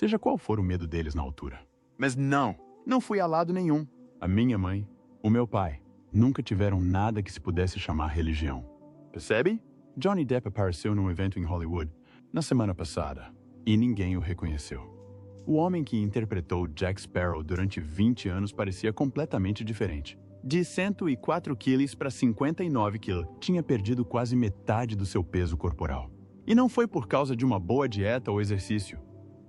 seja qual for o medo deles na altura. Mas não fui a lado nenhum. A minha mãe, o meu pai, nunca tiveram nada que se pudesse chamar religião. Percebe? Johnny Depp apareceu num evento em Hollywood na semana passada e ninguém o reconheceu. O homem que interpretou Jack Sparrow durante 20 anos parecia completamente diferente. De 104 quilos para 59 quilos, tinha perdido quase metade do seu peso corporal. E não foi por causa de uma boa dieta ou exercício.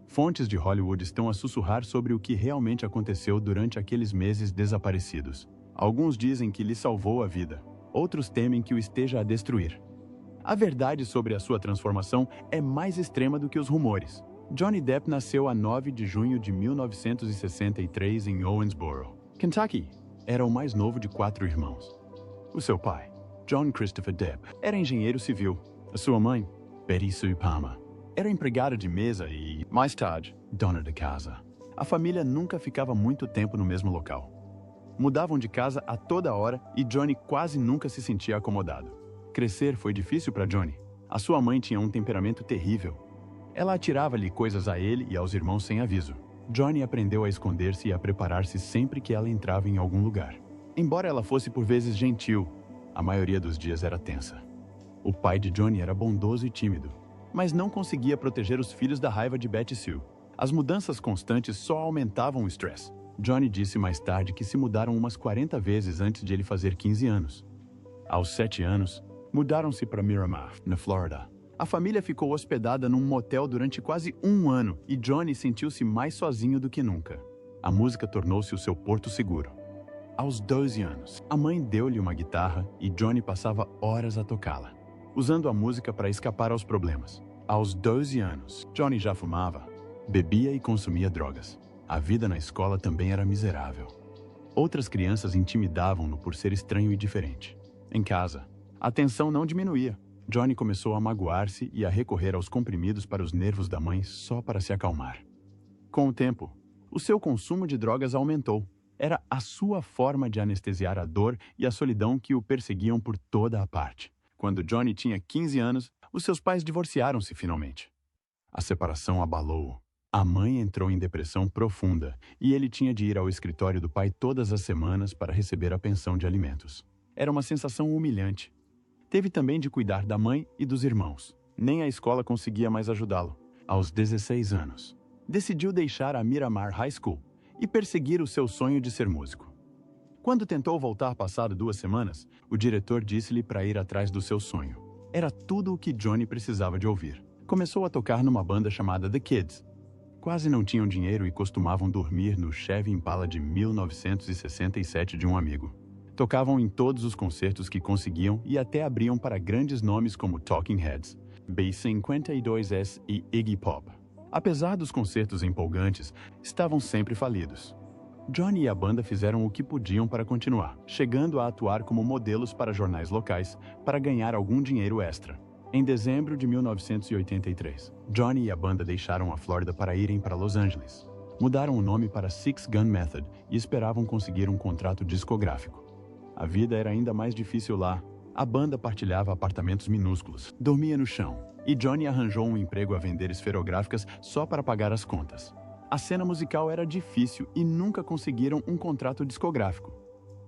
Fontes de Hollywood estão a sussurrar sobre o que realmente aconteceu durante aqueles meses desaparecidos. Alguns dizem que lhe salvou a vida, outros temem que o esteja a destruir. A verdade sobre a sua transformação é mais extrema do que os rumores. Johnny Depp nasceu a 9 de junho de 1963 em Owensboro, Kentucky. Era o mais novo de 4 irmãos. O seu pai, John Christopher Depp, era engenheiro civil. A sua mãe, Betty Sue Palmer, era empregada de mesa e, mais tarde, dona de casa. A família nunca ficava muito tempo no mesmo local. Mudavam de casa a toda hora e Johnny quase nunca se sentia acomodado. Crescer foi difícil para Johnny. A sua mãe tinha um temperamento terrível. Ela atirava-lhe coisas a ele e aos irmãos sem aviso. Johnny aprendeu a esconder-se e a preparar-se sempre que ela entrava em algum lugar. Embora ela fosse por vezes gentil, a maioria dos dias era tensa. O pai de Johnny era bondoso e tímido, mas não conseguia proteger os filhos da raiva de Betty Sue. As mudanças constantes só aumentavam o estresse. Johnny disse mais tarde que se mudaram umas 40 vezes antes de ele fazer 15 anos. Aos 7 anos, mudaram-se para Miramar, na Flórida. A família ficou hospedada num motel durante quase um ano e Johnny sentiu-se mais sozinho do que nunca. A música tornou-se o seu porto seguro. Aos 12 anos, a mãe deu-lhe uma guitarra e Johnny passava horas a tocá-la, usando a música para escapar aos problemas. Aos 12 anos, Johnny já fumava, bebia e consumia drogas. A vida na escola também era miserável. Outras crianças intimidavam-no por ser estranho e diferente. Em casa, a tensão não diminuía. Johnny começou a magoar-se e a recorrer aos comprimidos para os nervos da mãe só para se acalmar. Com o tempo, o seu consumo de drogas aumentou. Era a sua forma de anestesiar a dor e a solidão que o perseguiam por toda a parte. Quando Johnny tinha 15 anos, os seus pais divorciaram-se finalmente. A separação abalou-o. A mãe entrou em depressão profunda e ele tinha de ir ao escritório do pai todas as semanas para receber a pensão de alimentos. Era uma sensação humilhante. Teve também de cuidar da mãe e dos irmãos. Nem a escola conseguia mais ajudá-lo. Aos 16 anos, decidiu deixar a Miramar High School e perseguir o seu sonho de ser músico. Quando tentou voltar passado 2 semanas, o diretor disse-lhe para ir atrás do seu sonho. Era tudo o que Johnny precisava de ouvir. Começou a tocar numa banda chamada The Kids. Quase não tinham dinheiro e costumavam dormir no Chevy Impala de 1967 de um amigo. Tocavam em todos os concertos que conseguiam e até abriam para grandes nomes como Talking Heads, B-52S e Iggy Pop. Apesar dos concertos empolgantes, estavam sempre falidos. Johnny e a banda fizeram o que podiam para continuar, chegando a atuar como modelos para jornais locais para ganhar algum dinheiro extra. Em dezembro de 1983, Johnny e a banda deixaram a Flórida para irem para Los Angeles. Mudaram o nome para Six Gun Method e esperavam conseguir um contrato discográfico. A vida era ainda mais difícil lá. A banda partilhava apartamentos minúsculos, dormia no chão, e Johnny arranjou um emprego a vender esferográficas só para pagar as contas. A cena musical era difícil e nunca conseguiram um contrato discográfico.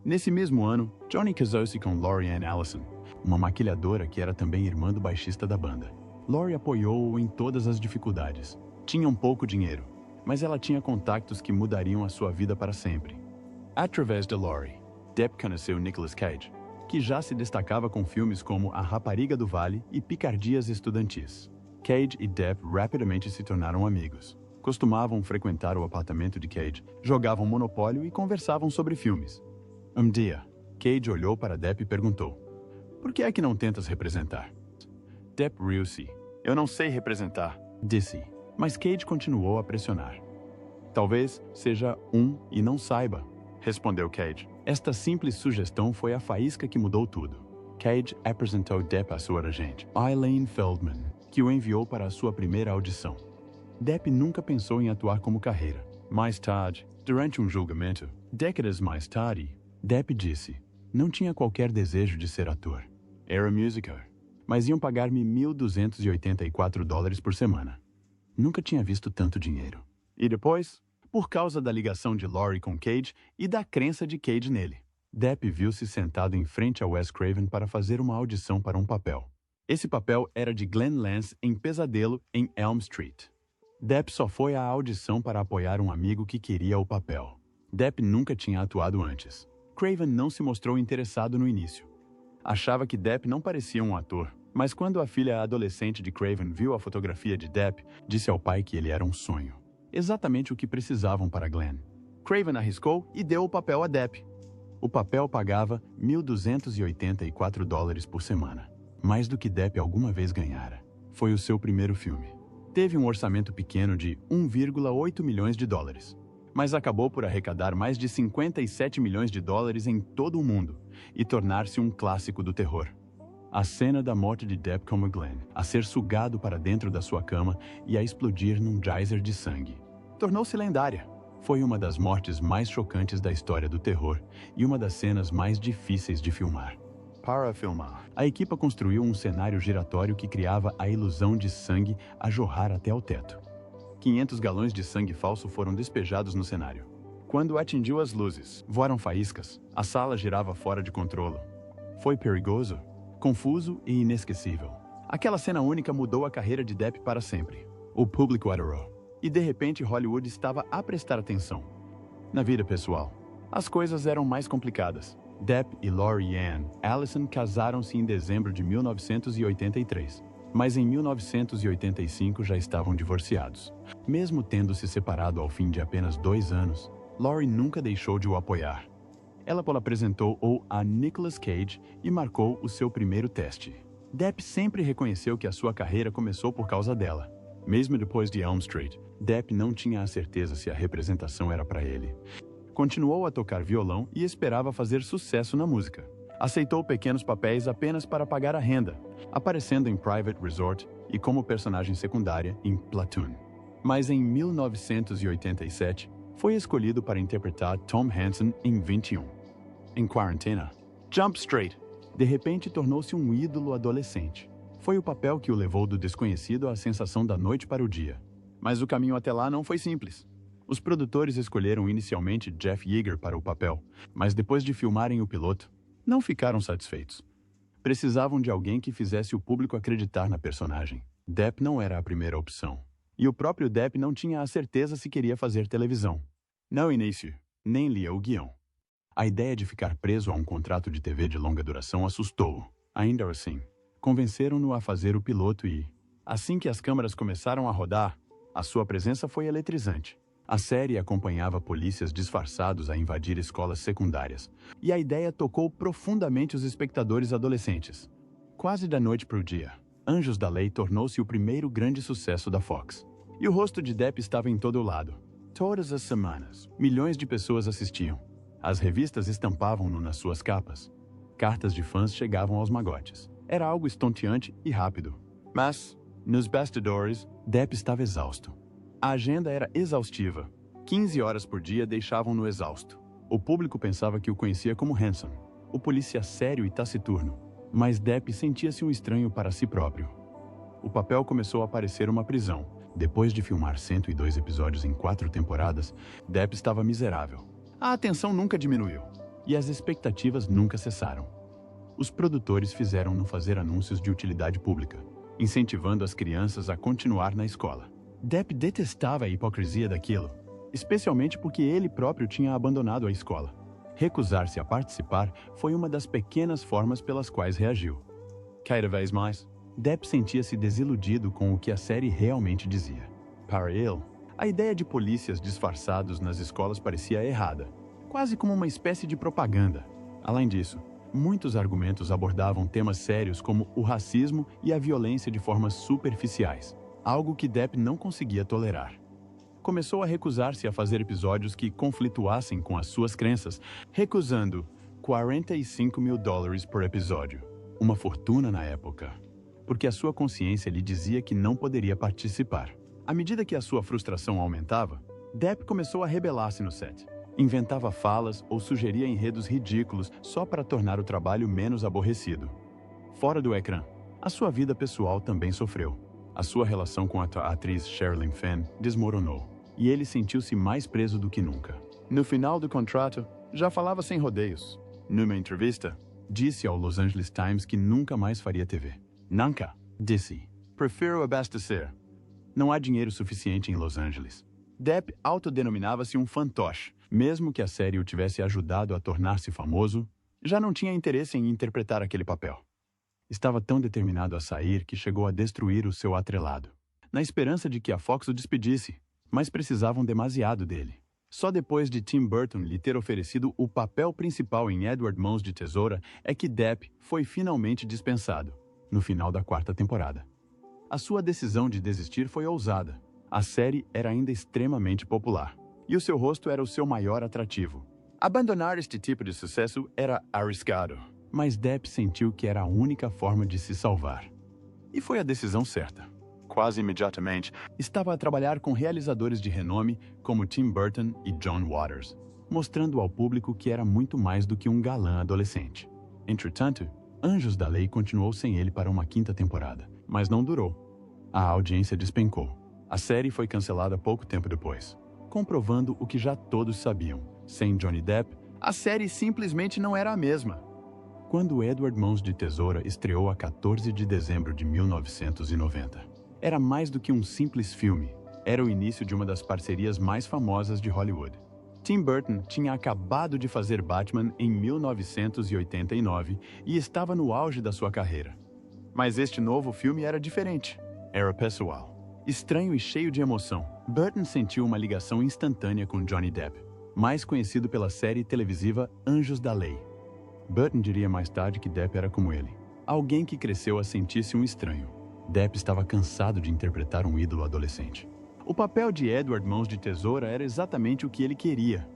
Nesse mesmo ano, Johnny casou-se com Lori Ann Allison, uma maquilhadora que era também irmã do baixista da banda. Lori apoiou-o em todas as dificuldades. Tinham pouco dinheiro, mas ela tinha contatos que mudariam a sua vida para sempre. Através de Lori, Depp conheceu Nicolas Cage, que já se destacava com filmes como A Rapariga do Vale e Picardias Estudantis. Cage e Depp rapidamente se tornaram amigos. Costumavam frequentar o apartamento de Cage, jogavam Monopólio e conversavam sobre filmes. Um dia, Cage olhou para Depp e perguntou: "Por que é que não tentas representar?" Depp riu-se. "Eu não sei representar", disse, mas Cage continuou a pressionar. "Talvez seja e não saiba", respondeu Cage. Esta simples sugestão foi a faísca que mudou tudo. Cage apresentou Depp à sua agente, Eileen Feldman, que o enviou para a sua primeira audição. Depp nunca pensou em atuar como carreira. Mais tarde, durante um julgamento, décadas mais tarde, Depp disse: "Não tinha qualquer desejo de ser ator. Era musical, mas iam pagar-me $1.284 por semana. Nunca tinha visto tanto dinheiro." E depois, por causa da ligação de Laurie com Cage e da crença de Cage nele, Depp viu-se sentado em frente a Wes Craven para fazer uma audição para um papel. Esse papel era de Glenn Lance em Pesadelo em Elm Street. Depp só foi à audição para apoiar um amigo que queria o papel. Depp nunca tinha atuado antes. Craven não se mostrou interessado no início. Achava que Depp não parecia um ator, mas quando a filha adolescente de Craven viu a fotografia de Depp, disse ao pai que ele era um sonho. Exatamente o que precisavam para Glenn. Craven arriscou e deu o papel a Depp. O papel pagava $1.284 por semana, mais do que Depp alguma vez ganhara. Foi o seu primeiro filme. Teve um orçamento pequeno de $1,8 milhões, mas acabou por arrecadar mais de $57 milhões em todo o mundo e tornar-se um clássico do terror. A cena da morte de Depp como Glenn, a ser sugado para dentro da sua cama e a explodir num geyser de sangue, tornou-se lendária. Foi uma das mortes mais chocantes da história do terror e uma das cenas mais difíceis de filmar. Para filmar, a equipe construiu um cenário giratório que criava a ilusão de sangue a jorrar até o teto. 500 galões de sangue falso foram despejados no cenário. Quando atingiu as luzes, voaram faíscas. A sala girava fora de controle. Foi perigoso, confuso e inesquecível. Aquela cena única mudou a carreira de Depp para sempre. O público adorou. E de repente Hollywood estava a prestar atenção. Na vida pessoal, as coisas eram mais complicadas. Depp e Laurie Ann Allison casaram-se em dezembro de 1983, mas em 1985 já estavam divorciados. Mesmo tendo se separado ao fim de apenas 2 anos, Laurie nunca deixou de o apoiar. Ela apresentou-o a Nicolas Cage e marcou o seu primeiro teste. Depp sempre reconheceu que a sua carreira começou por causa dela. Mesmo depois de Elm Street, Depp não tinha a certeza se a representação era para ele. Continuou a tocar violão e esperava fazer sucesso na música. Aceitou pequenos papéis apenas para pagar a renda, aparecendo em Private Resort e como personagem secundária em Platoon. Mas em 1987, foi escolhido para interpretar Tom Hansen em 21. Em Quarantena, Jump Straight, de repente tornou-se um ídolo adolescente. Foi o papel que o levou do desconhecido à sensação da noite para o dia. Mas o caminho até lá não foi simples. Os produtores escolheram inicialmente Jeff Yeager para o papel, mas depois de filmarem o piloto, não ficaram satisfeitos. Precisavam de alguém que fizesse o público acreditar na personagem. Depp não era a primeira opção. E o próprio Depp não tinha a certeza se queria fazer televisão. No início, nem lia o guião. A ideia de ficar preso a um contrato de TV de longa duração assustou-o. Ainda assim, convenceram-no a fazer o piloto e, assim que as câmeras começaram a rodar, a sua presença foi eletrizante. A série acompanhava polícias disfarçados a invadir escolas secundárias, e a ideia tocou profundamente os espectadores adolescentes. Quase da noite para o dia, Anjos da Lei tornou-se o primeiro grande sucesso da Fox. E o rosto de Depp estava em todo o lado. Todas as semanas, milhões de pessoas assistiam. As revistas estampavam-no nas suas capas. Cartas de fãs chegavam aos magotes. Era algo estonteante e rápido. Mas, nos bastidores, Depp estava exausto. A agenda era exaustiva. 15 horas por dia deixavam-no exausto. O público pensava que o conhecia como Hanson, o polícia sério e taciturno. Mas Depp sentia-se um estranho para si próprio. O papel começou a parecer uma prisão. Depois de filmar 102 episódios em 4 temporadas, Depp estava miserável. A atenção nunca diminuiu, e as expectativas nunca cessaram. Os produtores fizeram-no fazer anúncios de utilidade pública, incentivando as crianças a continuar na escola. Depp detestava a hipocrisia daquilo, especialmente porque ele próprio tinha abandonado a escola. Recusar-se a participar foi uma das pequenas formas pelas quais reagiu. Cada vez mais, Depp sentia-se desiludido com o que a série realmente dizia. Para ele, a ideia de polícias disfarçados nas escolas parecia errada, quase como uma espécie de propaganda. Além disso, muitos argumentos abordavam temas sérios como o racismo e a violência de formas superficiais, algo que Depp não conseguia tolerar. Começou a recusar-se a fazer episódios que conflituassem com as suas crenças, recusando $45 mil por episódio, uma fortuna na época, porque a sua consciência lhe dizia que não poderia participar. À medida que a sua frustração aumentava, Depp começou a rebelar-se no set. Inventava falas ou sugeria enredos ridículos só para tornar o trabalho menos aborrecido. Fora do ecrã, a sua vida pessoal também sofreu. A sua relação com a atriz Sherilyn Fenn desmoronou. e ele sentiu-se mais preso do que nunca. No final do contrato, já falava sem rodeios. Numa entrevista, disse ao Los Angeles Times que nunca mais faria TV. Nunca, disse. Prefiro abastecer. Não há dinheiro suficiente em Los Angeles. Depp autodenominava-se um fantoche. Mesmo que a série o tivesse ajudado a tornar-se famoso, já não tinha interesse em interpretar aquele papel. Estava tão determinado a sair que chegou a destruir o seu atrelado, na esperança de que a Fox o despedisse, mas precisavam demasiado dele. Só depois de Tim Burton lhe ter oferecido o papel principal em Edward Mãos de Tesoura é que Depp foi finalmente dispensado, no final da 4ª temporada. A sua decisão de desistir foi ousada. A série era ainda extremamente popular, e o seu rosto era o seu maior atrativo. Abandonar este tipo de sucesso era arriscado. Mas Depp sentiu que era a única forma de se salvar. E foi a decisão certa. Quase imediatamente, estava a trabalhar com realizadores de renome como Tim Burton e John Waters, mostrando ao público que era muito mais do que um galã adolescente. Entretanto, Anjos da Lei continuou sem ele para uma 5ª temporada, mas não durou. A audiência despencou. A série foi cancelada pouco tempo depois, comprovando o que já todos sabiam. Sem Johnny Depp, a série simplesmente não era a mesma. Quando Edward Mãos de Tesoura estreou a 14 de dezembro de 1990, era mais do que um simples filme. Era o início de uma das parcerias mais famosas de Hollywood. Tim Burton tinha acabado de fazer Batman em 1989 e estava no auge da sua carreira. Mas este novo filme era diferente. Era pessoal. Estranho e cheio de emoção, Burton sentiu uma ligação instantânea com Johnny Depp, mais conhecido pela série televisiva Anjos da Lei. Burton diria mais tarde que Depp era como ele, alguém que cresceu a sentir-se um estranho. Depp estava cansado de interpretar um ídolo adolescente. O papel de Edward Mãos de Tesoura era exatamente o que ele queria.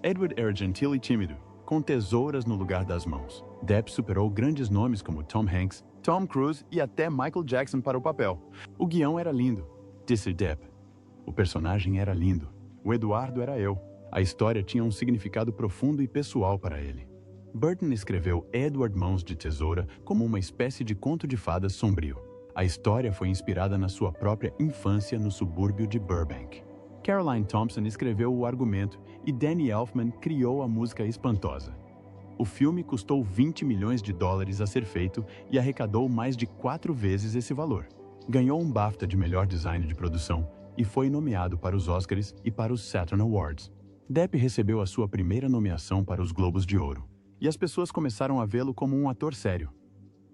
Edward era gentil e tímido, com tesouras no lugar das mãos. Depp superou grandes nomes como Tom Hanks, Tom Cruise e até Michael Jackson para o papel. O guião era lindo, disse Depp. O personagem era lindo. O Eduardo era eu. A história tinha um significado profundo e pessoal para ele. Burton escreveu Edward Mãos de Tesoura como uma espécie de conto de fadas sombrio. A história foi inspirada na sua própria infância no subúrbio de Burbank. Caroline Thompson escreveu o argumento e Danny Elfman criou a música espantosa. O filme custou $20 milhões a ser feito e arrecadou mais de 4 vezes esse valor. Ganhou um BAFTA de melhor design de produção e foi nomeado para os Oscars e para os Saturn Awards. Depp recebeu a sua primeira nomeação para os Globos de Ouro, e as pessoas começaram a vê-lo como um ator sério.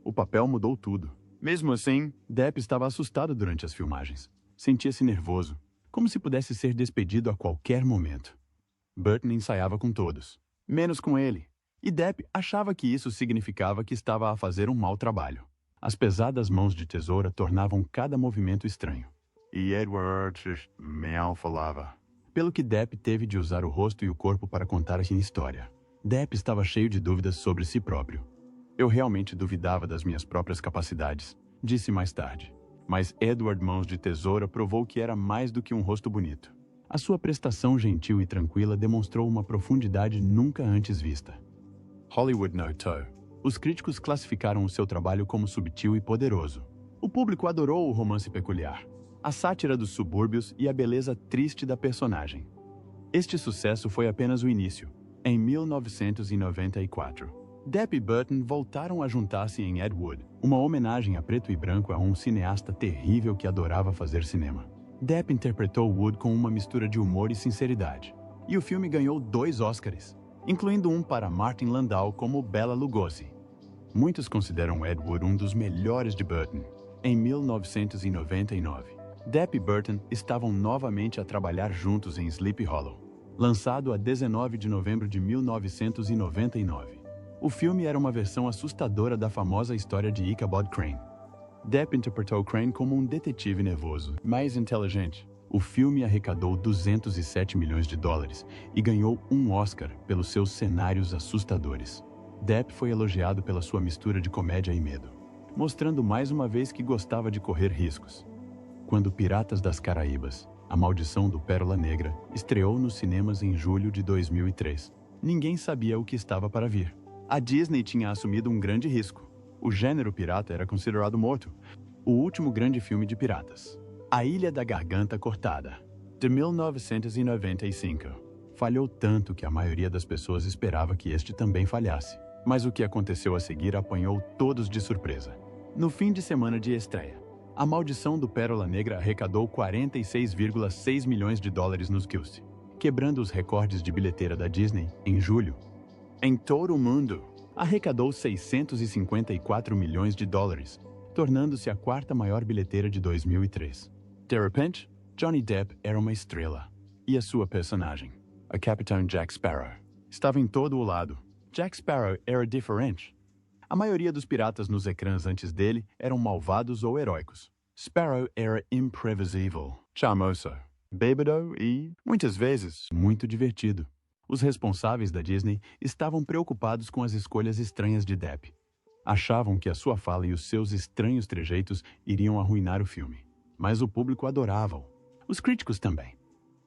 O papel mudou tudo. Mesmo assim, Depp estava assustado durante as filmagens. Sentia-se nervoso, como se pudesse ser despedido a qualquer momento. Burton ensaiava com todos, menos com ele, e Depp achava que isso significava que estava a fazer um mau trabalho. As pesadas mãos de tesoura tornavam cada movimento estranho. E Edward mal falava. Pelo que Depp teve de usar o rosto e o corpo para contar a história. Depp estava cheio de dúvidas sobre si próprio. Eu realmente duvidava das minhas próprias capacidades, disse mais tarde. Mas Edward Mãos de Tesoura provou que era mais do que um rosto bonito. A sua prestação gentil e tranquila demonstrou uma profundidade nunca antes vista. Hollywood notou. Os críticos classificaram o seu trabalho como subtil e poderoso. O público adorou o romance peculiar, a sátira dos subúrbios e a beleza triste da personagem. Este sucesso foi apenas o início. Em 1994, Depp e Burton voltaram a juntar-se em Ed Wood, uma homenagem a preto e branco a um cineasta terrível que adorava fazer cinema. Depp interpretou Wood com uma mistura de humor e sinceridade, e o filme ganhou 2 Oscars, incluindo um para Martin Landau como Bela Lugosi. Muitos consideram Ed Wood um dos melhores de Burton. Em 1999, Depp e Burton estavam novamente a trabalhar juntos em Sleepy Hollow, lançado a 19 de novembro de 1999. O filme era uma versão assustadora da famosa história de Ichabod Crane. Depp interpretou Crane como um detetive nervoso, mas inteligente. O filme arrecadou $207 milhões e ganhou um Oscar pelos seus cenários assustadores. Depp foi elogiado pela sua mistura de comédia e medo, mostrando mais uma vez que gostava de correr riscos. Quando Piratas das Caraíbas, A Maldição do Pérola Negra, estreou nos cinemas em julho de 2003, ninguém sabia o que estava para vir. A Disney tinha assumido um grande risco. O gênero pirata era considerado morto. O último grande filme de piratas, A Ilha da Garganta Cortada, de 1995. Falhou tanto que a maioria das pessoas esperava que este também falhasse. Mas o que aconteceu a seguir apanhou todos de surpresa. No fim de semana de estreia, A Maldição do Pérola Negra arrecadou 46,6 milhões de dólares nos QC, quebrando os recordes de bilheteira da Disney em julho. Em todo o mundo, arrecadou 654 milhões de dólares, tornando-se a quarta maior bilheteira de 2003. De repente, Johnny Depp era uma estrela, e a sua personagem, a Capitão Jack Sparrow, estava em todo o lado. Jack Sparrow era diferente. A maioria dos piratas nos ecrãs antes dele eram malvados ou heróicos. Sparrow era imprevisível, charmoso, bêbado e, muitas vezes, muito divertido. Os responsáveis da Disney estavam preocupados com as escolhas estranhas de Depp. Achavam que a sua fala e os seus estranhos trejeitos iriam arruinar o filme. Mas o público adorava-o. Os críticos também.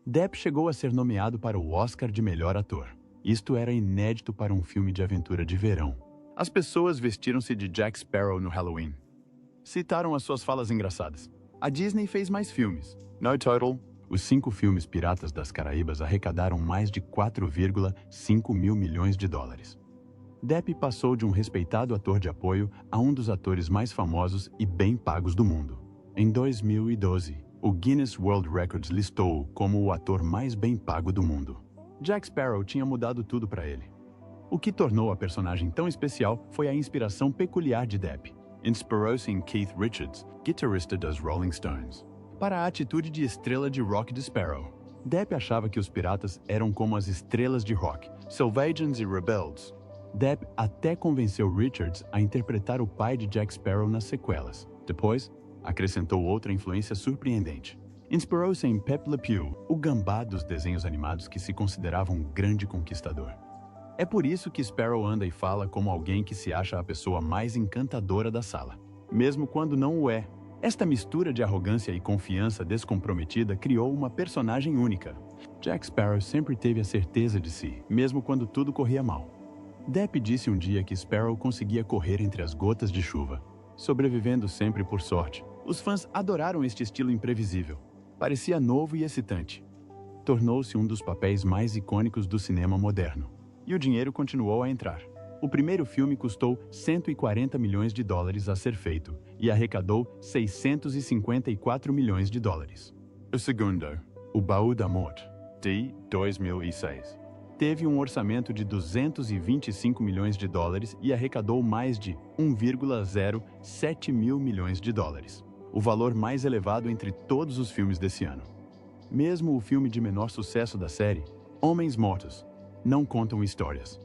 Depp chegou a ser nomeado para o Oscar de melhor ator. Isto era inédito para um filme de aventura de verão. As pessoas vestiram-se de Jack Sparrow no Halloween. Citaram as suas falas engraçadas. A Disney fez mais filmes. No total, os 5 filmes Piratas das Caraíbas arrecadaram mais de 4,5 mil milhões de dólares. Depp passou de um respeitado ator de apoio a um dos atores mais famosos e bem pagos do mundo. Em 2012, o Guinness World Records listou-o como o ator mais bem pago do mundo. Jack Sparrow tinha mudado tudo para ele. O que tornou a personagem tão especial foi a inspiração peculiar de Depp. Inspirou-se em Keith Richards, guitarrista das Rolling Stones, para a atitude de estrela de rock de Sparrow. Depp achava que os piratas eram como as estrelas de rock, selvagens e rebeldes. Depp até convenceu Richards a interpretar o pai de Jack Sparrow nas sequelas. Depois, acrescentou outra influência surpreendente. Inspirou-se em Pepe Le Pew, o gambá dos desenhos animados que se considerava um grande conquistador. É por isso que Sparrow anda e fala como alguém que se acha a pessoa mais encantadora da sala, mesmo quando não o é. Esta mistura de arrogância e confiança descomprometida criou uma personagem única. Jack Sparrow sempre teve a certeza de si, mesmo quando tudo corria mal. Depp disse um dia que Sparrow conseguia correr entre as gotas de chuva, sobrevivendo sempre por sorte. Os fãs adoraram este estilo imprevisível. Parecia novo e excitante. Tornou-se um dos papéis mais icônicos do cinema moderno. E o dinheiro continuou a entrar. O primeiro filme custou 140 milhões de dólares a ser feito e arrecadou 654 milhões de dólares. O segundo, O Baú da Morte, de 2006, teve um orçamento de 225 milhões de dólares e arrecadou mais de 1,07 mil milhões de dólares, o valor mais elevado entre todos os filmes desse ano. Mesmo o filme de menor sucesso da série, Homens Mortos, Não Contam Histórias,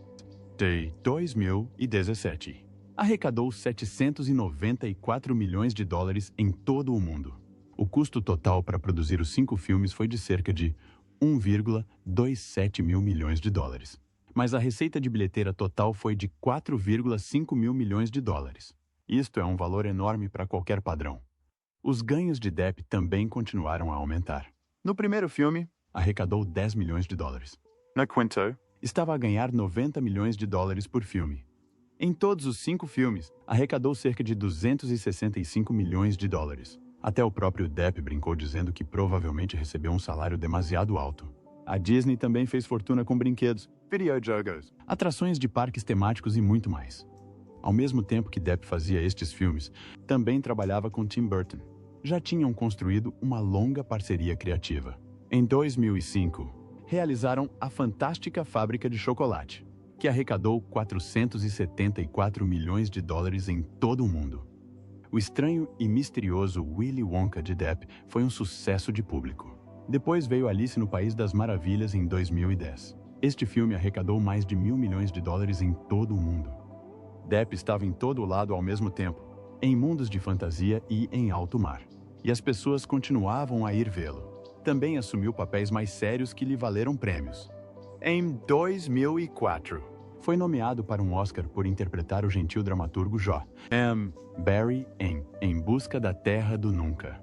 de 2017, arrecadou 794 milhões de dólares em todo o mundo. O custo total para produzir os 5 filmes foi de cerca de 1,27 mil milhões de dólares. Mas a receita de bilheteira total foi de 4,5 mil milhões de dólares. Isto é um valor enorme para qualquer padrão. Os ganhos de Depp também continuaram a aumentar. No primeiro filme, arrecadou 10 milhões de dólares. No quinto, estava a ganhar 90 milhões de dólares por filme. Em todos os 5 filmes, arrecadou cerca de 265 milhões de dólares. Até o próprio Depp brincou dizendo que provavelmente recebeu um salário demasiado alto. A Disney também fez fortuna com brinquedos, videojogos, atrações de parques temáticos e muito mais. Ao mesmo tempo que Depp fazia estes filmes, também trabalhava com Tim Burton. Já tinham construído uma longa parceria criativa. Em 2005, realizaram A Fantástica Fábrica de Chocolate, que arrecadou 474 milhões de dólares em todo o mundo. O estranho e misterioso Willy Wonka de Depp foi um sucesso de público. Depois veio Alice no País das Maravilhas em 2010. Este filme arrecadou mais de 1.000 milhões de dólares em todo o mundo. Depp estava em todo o lado ao mesmo tempo, em mundos de fantasia e em alto mar. E as pessoas continuavam a ir vê-lo. Também assumiu papéis mais sérios que lhe valeram prêmios. Em 2004, foi nomeado para um Oscar por interpretar o gentil dramaturgo Jó Barry Em Busca da Terra do Nunca.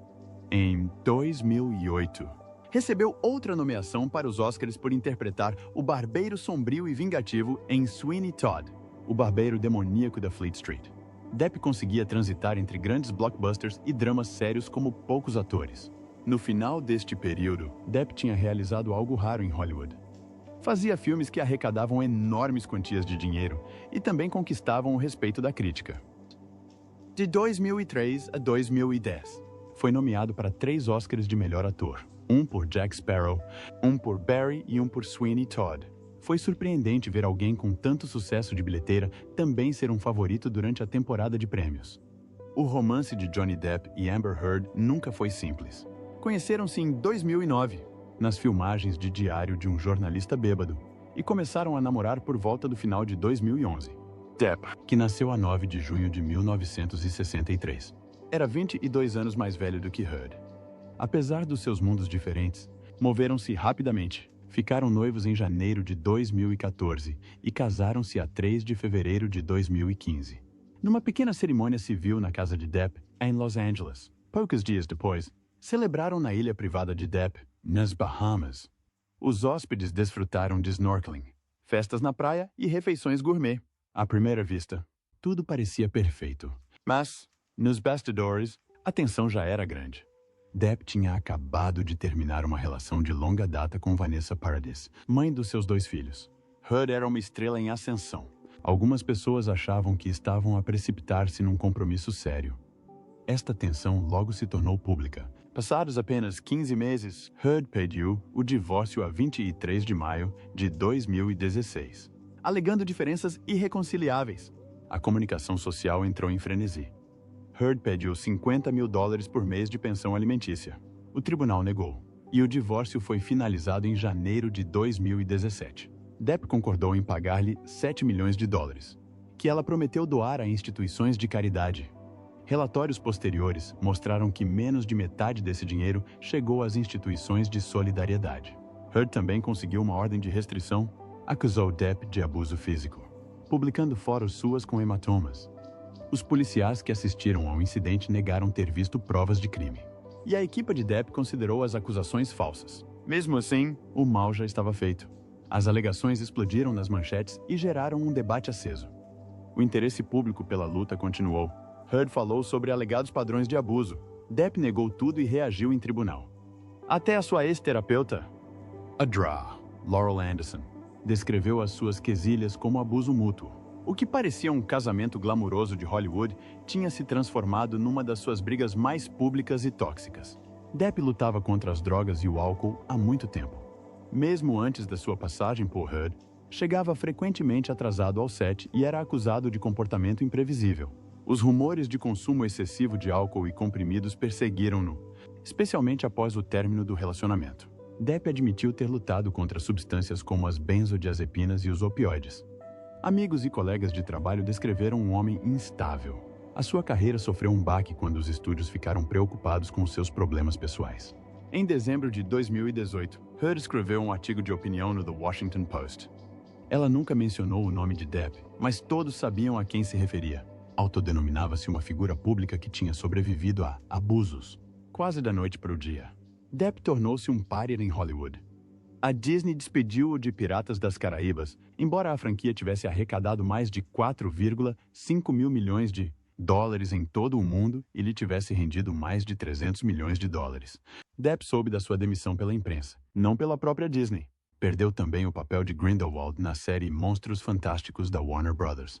Em 2008, recebeu outra nomeação para os Oscars por interpretar o barbeiro sombrio e vingativo em Sweeney Todd, o barbeiro demoníaco da Fleet Street. Depp conseguia transitar entre grandes blockbusters e dramas sérios como poucos atores. No final deste período, Depp tinha realizado algo raro em Hollywood. Fazia filmes que arrecadavam enormes quantias de dinheiro e também conquistavam o respeito da crítica. De 2003 a 2010, foi nomeado para 3 Oscars de melhor ator, um por Jack Sparrow, um por Barry e um por Sweeney Todd. Foi surpreendente ver alguém com tanto sucesso de bilheteira também ser um favorito durante a temporada de prêmios. O romance de Johnny Depp e Amber Heard nunca foi simples. Conheceram-se em 2009, nas filmagens de Diário de um Jornalista Bêbado, e começaram a namorar por volta do final de 2011. Depp, que nasceu a 9 de junho de 1963, era 22 anos mais velho do que Heard. Apesar dos seus mundos diferentes, moveram-se rapidamente. Ficaram noivos em janeiro de 2014 e casaram-se a 3 de fevereiro de 2015. Numa pequena cerimônia civil na casa de Depp, em Los Angeles, poucos dias depois, celebraram na ilha privada de Depp, nas Bahamas. Os hóspedes desfrutaram de snorkeling, festas na praia e refeições gourmet. À primeira vista, tudo parecia perfeito. Mas, nos bastidores, a tensão já era grande. Depp tinha acabado de terminar uma relação de longa data com Vanessa Paradis, mãe dos seus 2 filhos. Heard era uma estrela em ascensão. Algumas pessoas achavam que estavam a precipitar-se num compromisso sério. Esta tensão logo se tornou pública. Passados apenas 15 meses, Heard pediu o divórcio a 23 de maio de 2016, alegando diferenças irreconciliáveis. A comunicação social entrou em frenesi. Heard pediu $50 mil por mês de pensão alimentícia. O tribunal negou, e o divórcio foi finalizado em janeiro de 2017. Depp concordou em pagar-lhe $7 milhões, que ela prometeu doar a instituições de caridade. Relatórios posteriores mostraram que menos de metade desse dinheiro chegou às instituições de solidariedade. Heard também conseguiu uma ordem de restrição, acusou Depp de abuso físico, publicando fotos suas com hematomas. Os policiais que assistiram ao incidente negaram ter visto provas de crime. E a equipe de Depp considerou as acusações falsas. Mesmo assim, o mal já estava feito. As alegações explodiram nas manchetes e geraram um debate aceso. O interesse público pela luta continuou. Heard falou sobre alegados padrões de abuso. Depp negou tudo e reagiu em tribunal. Até a sua ex-terapeuta, a Draw, Laurel Anderson, descreveu as suas quesilhas como abuso mútuo. O que parecia um casamento glamuroso de Hollywood tinha se transformado numa das suas brigas mais públicas e tóxicas. Depp lutava contra as drogas e o álcool há muito tempo. Mesmo antes da sua passagem por Heard, chegava frequentemente atrasado ao set e era acusado de comportamento imprevisível. Os rumores de consumo excessivo de álcool e comprimidos perseguiram-no, especialmente após o término do relacionamento. Depp admitiu ter lutado contra substâncias como as benzodiazepinas e os opioides. Amigos e colegas de trabalho descreveram um homem instável. A sua carreira sofreu um baque quando os estúdios ficaram preocupados com seus problemas pessoais. Em dezembro de 2018, Heard escreveu um artigo de opinião no The Washington Post. Ela nunca mencionou o nome de Depp, mas todos sabiam a quem se referia. Autodenominava-se uma figura pública que tinha sobrevivido a abusos, quase da noite para o dia. Depp tornou-se um pária em Hollywood. A Disney despediu-o de Piratas das Caraíbas, embora a franquia tivesse arrecadado mais de 4,5 mil milhões de dólares em todo o mundo e lhe tivesse rendido mais de 300 milhões de dólares. Depp soube da sua demissão pela imprensa, não pela própria Disney. Perdeu também o papel de Grindelwald na série Monstros Fantásticos da Warner Brothers.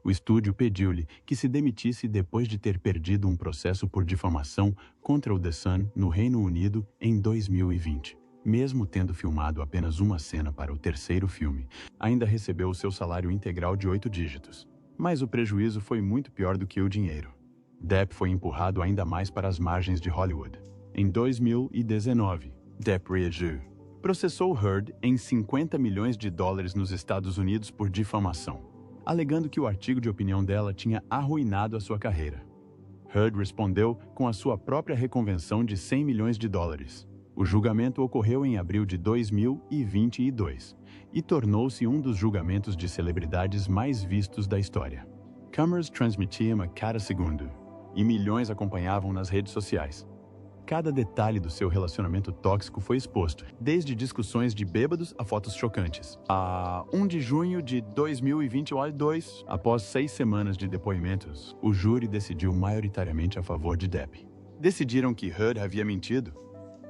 O estúdio pediu-lhe que se demitisse depois de ter perdido um processo por difamação contra o The Sun no Reino Unido em 2020. Mesmo tendo filmado apenas uma cena para o terceiro filme, ainda recebeu o seu salário integral de 8 dígitos. Mas o prejuízo foi muito pior do que o dinheiro. Depp foi empurrado ainda mais para as margens de Hollywood. Em 2019, Depp reagiu. Processou Heard em $50 milhões nos Estados Unidos por difamação, alegando que o artigo de opinião dela tinha arruinado a sua carreira. Heard respondeu com a sua própria reconvenção de $100 milhões. O julgamento ocorreu em abril de 2022 e tornou-se um dos julgamentos de celebridades mais vistos da história. Câmeras transmitiam a cada segundo e milhões acompanhavam nas redes sociais. Cada detalhe do seu relacionamento tóxico foi exposto, desde discussões de bêbados a fotos chocantes. A 1 de junho de 2022, após 6 semanas de depoimentos, o júri decidiu maioritariamente a favor de Depp. Decidiram que Heard havia mentido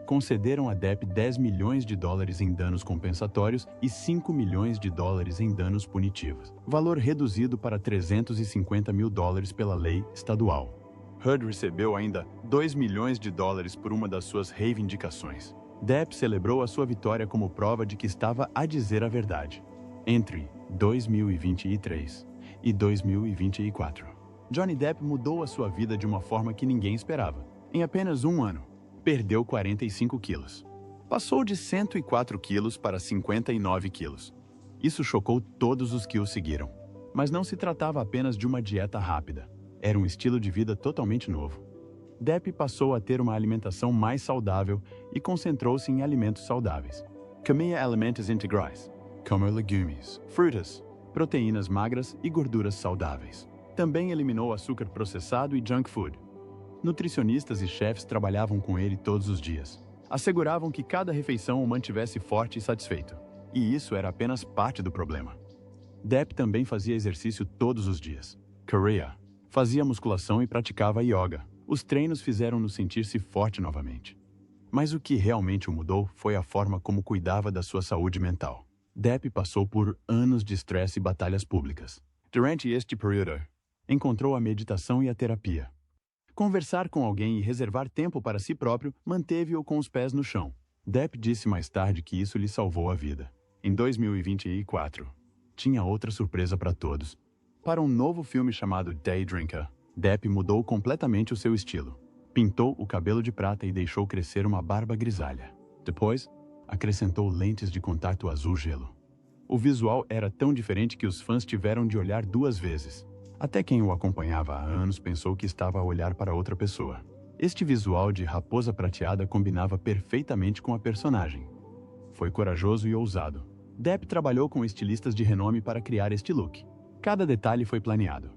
concederam a Depp 10 milhões de dólares em danos compensatórios e 5 milhões de dólares em danos punitivos, valor reduzido para 350 mil dólares pela lei estadual. Heard recebeu ainda 2 milhões de dólares por uma das suas reivindicações. Depp celebrou a sua vitória como prova de que estava a dizer a verdade. Entre 2023 e 2024, Johnny Depp mudou a sua vida de uma forma que ninguém esperava. Em apenas um ano, perdeu 45 quilos. Passou de 104 quilos para 59 quilos. Isso chocou todos os que o seguiram. Mas não se tratava apenas de uma dieta rápida. Era um estilo de vida totalmente novo. Depp passou a ter uma alimentação mais saudável e concentrou-se em alimentos saudáveis. Comia alimentos integrais, como legumes, frutas, proteínas magras e gorduras saudáveis. Também eliminou açúcar processado e junk food. Nutricionistas e chefes trabalhavam com ele todos os dias. Asseguravam que cada refeição o mantivesse forte e satisfeito. E isso era apenas parte do problema. Depp também fazia exercício todos os dias. Korea fazia musculação e praticava yoga. Os treinos fizeram-no sentir-se forte novamente. Mas o que realmente o mudou foi a forma como cuidava da sua saúde mental. Depp passou por anos de estresse e batalhas públicas. Durante este período, encontrou a meditação e a terapia. Conversar com alguém e reservar tempo para si próprio manteve-o com os pés no chão. Depp disse mais tarde que isso lhe salvou a vida. Em 2024, tinha outra surpresa para todos. Para um novo filme chamado Day Drinker, Depp mudou completamente o seu estilo. Pintou o cabelo de prata e deixou crescer uma barba grisalha. Depois, acrescentou lentes de contato azul gelo. O visual era tão diferente que os fãs tiveram de olhar 2 vezes. Até quem o acompanhava há anos pensou que estava a olhar para outra pessoa. Este visual de raposa prateada combinava perfeitamente com a personagem. Foi corajoso e ousado. Depp trabalhou com estilistas de renome para criar este look. Cada detalhe foi planeado.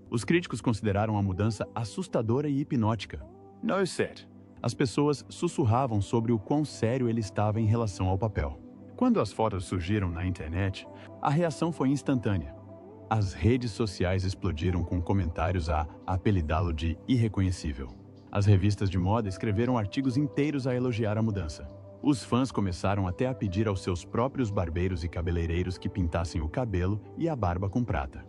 Os críticos consideraram a mudança assustadora e hipnótica. No set, as pessoas sussurravam sobre o quão sério ele estava em relação ao papel. Quando as fotos surgiram na internet, a reação foi instantânea. As redes sociais explodiram com comentários a apelidá-lo de irreconhecível. As revistas de moda escreveram artigos inteiros a elogiar a mudança. Os fãs começaram até a pedir aos seus próprios barbeiros e cabeleireiros que pintassem o cabelo e a barba com prata.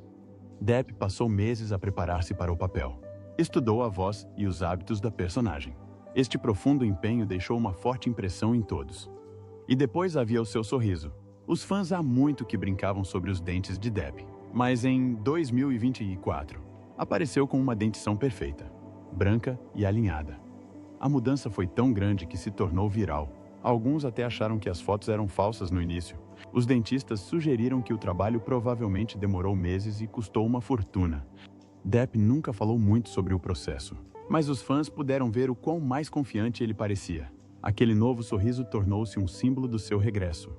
Depp passou meses a preparar-se para o papel. Estudou a voz e os hábitos da personagem. Este profundo empenho deixou uma forte impressão em todos. E depois havia o seu sorriso. Os fãs há muito que brincavam sobre os dentes de Depp. Mas em 2024, apareceu com uma dentição perfeita, branca e alinhada. A mudança foi tão grande que se tornou viral. Alguns até acharam que as fotos eram falsas no início. Os dentistas sugeriram que o trabalho provavelmente demorou meses e custou uma fortuna. Depp nunca falou muito sobre o processo, mas os fãs puderam ver o quão mais confiante ele parecia. Aquele novo sorriso tornou-se um símbolo do seu regresso.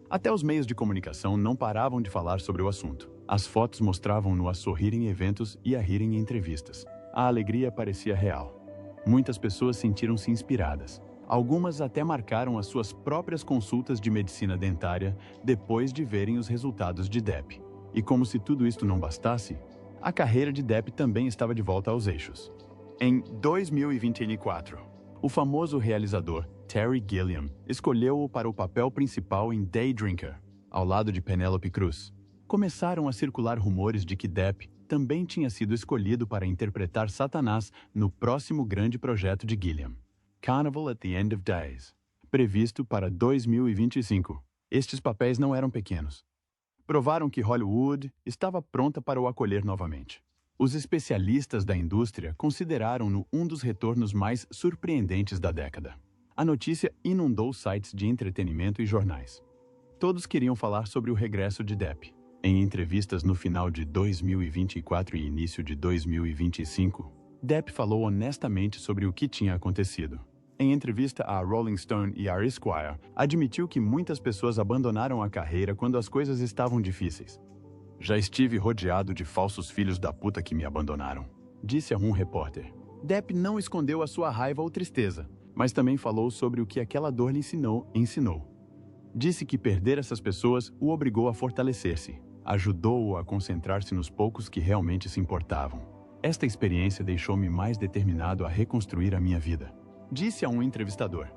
Até os meios de comunicação não paravam de falar sobre o assunto. As fotos mostravam-no a sorrir em eventos e a rir em entrevistas. A alegria parecia real. Muitas pessoas sentiram-se inspiradas. Algumas até marcaram as suas próprias consultas de medicina dentária depois de verem os resultados de Depp. E como se tudo isto não bastasse, a carreira de Depp também estava de volta aos eixos. Em 2024, o famoso realizador Terry Gilliam escolheu-o para o papel principal em Day Drinker, ao lado de Penélope Cruz. Começaram a circular rumores de que Depp também tinha sido escolhido para interpretar Satanás no próximo grande projeto de Gilliam, Carnival at the End of Days, previsto para 2025. Estes papéis não eram pequenos. Provaram que Hollywood estava pronta para o acolher novamente. Os especialistas da indústria consideraram-no um dos retornos mais surpreendentes da década. A notícia inundou sites de entretenimento e jornais. Todos queriam falar sobre o regresso de Depp. Em entrevistas no final de 2024 e início de 2025, Depp falou honestamente sobre o que tinha acontecido. Em entrevista à Rolling Stone e à Esquire, admitiu que muitas pessoas abandonaram a carreira quando as coisas estavam difíceis. Já estive rodeado de falsos filhos da puta que me abandonaram, disse a um repórter. Depp não escondeu a sua raiva ou tristeza, mas também falou sobre o que aquela dor lhe ensinou. Disse que perder essas pessoas o obrigou a fortalecer-se, ajudou-o a concentrar-se nos poucos que realmente se importavam. Esta experiência deixou-me mais determinado a reconstruir a minha vida, disse a um entrevistador.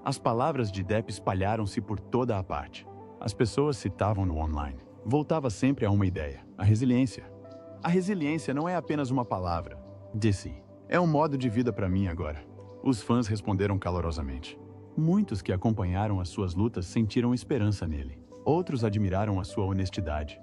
As palavras de Depp espalharam-se por toda a parte. As pessoas citavam no online. Voltava sempre a uma ideia: a resiliência. A resiliência não é apenas uma palavra, disse. É um modo de vida para mim agora. Os fãs responderam calorosamente. Muitos que acompanharam as suas lutas sentiram esperança nele. Outros admiraram a sua honestidade.